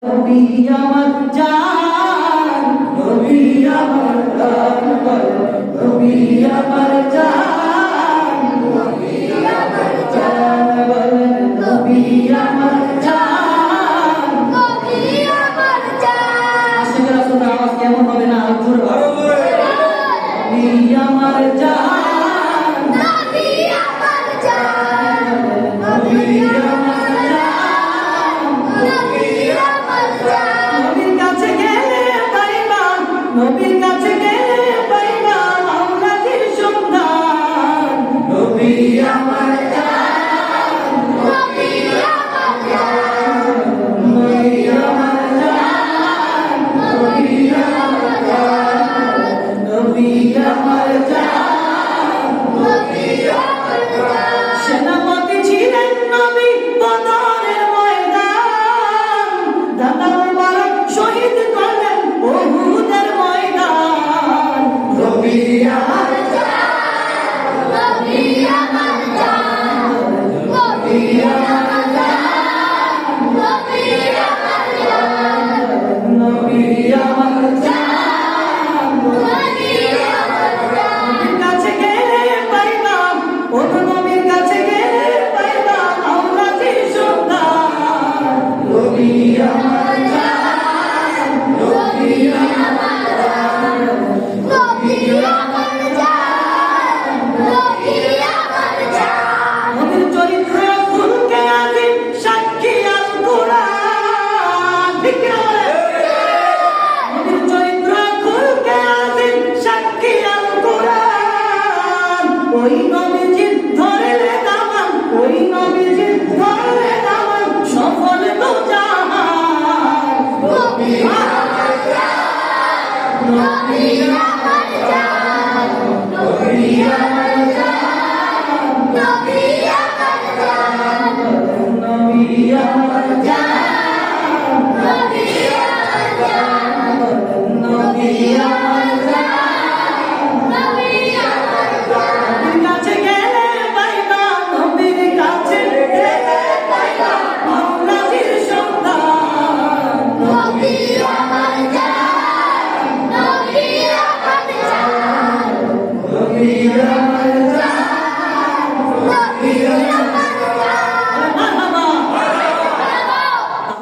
নবী আমার জান, নবী আমার জান, নবী আমার জান, নবী আমার জান, নবী আমার জান, নবী আমার জান। আশিক রাসূলের আওয়াজ কেমন হবে না? জোরে বলো। নবী আমার জান, নবী আমার জান, নবী আমার জান, নবী আমার জান। নবীর কাছে গেলে পাইবা, নবীর কাছে গেলে পাইবা আওলাদের সন্ধান। নবী আমার জান, নবী আমার জান, নবী আমার জান, নবী আমার জান, নবী আমার জান, নবী আমার জান। সেনাপতি ছিলেন নবী বদরের ময়দান, দাদা মুবারক শহীদ করলেন উহুদের ময়দান। নবী আমার জান, নবী আমার জান, নবী আমার জান, নবী আমার জান, নবী আমার জান, নবী আমার জান। নবীর কাছে গেলে পাইবা, ও নবীর কাছে গেলে পাইবা আওলাদের সন্ধান। নবী আমার জান, নবী আমার জান, নবী আমার জান, নবী আমার জান। নবীর চরিত্র খুলকে আজিম সাক্ষী আল কুরআন। ঠিক কি বলে? নবীর চরিত্র খুলকে আজিম সাক্ষী আল কুরআন। ওই নবীজির ধরলে দামান, ওই নবীজির ধরলে দামান, সফল তো জাহান। নবী আমার জান, নবী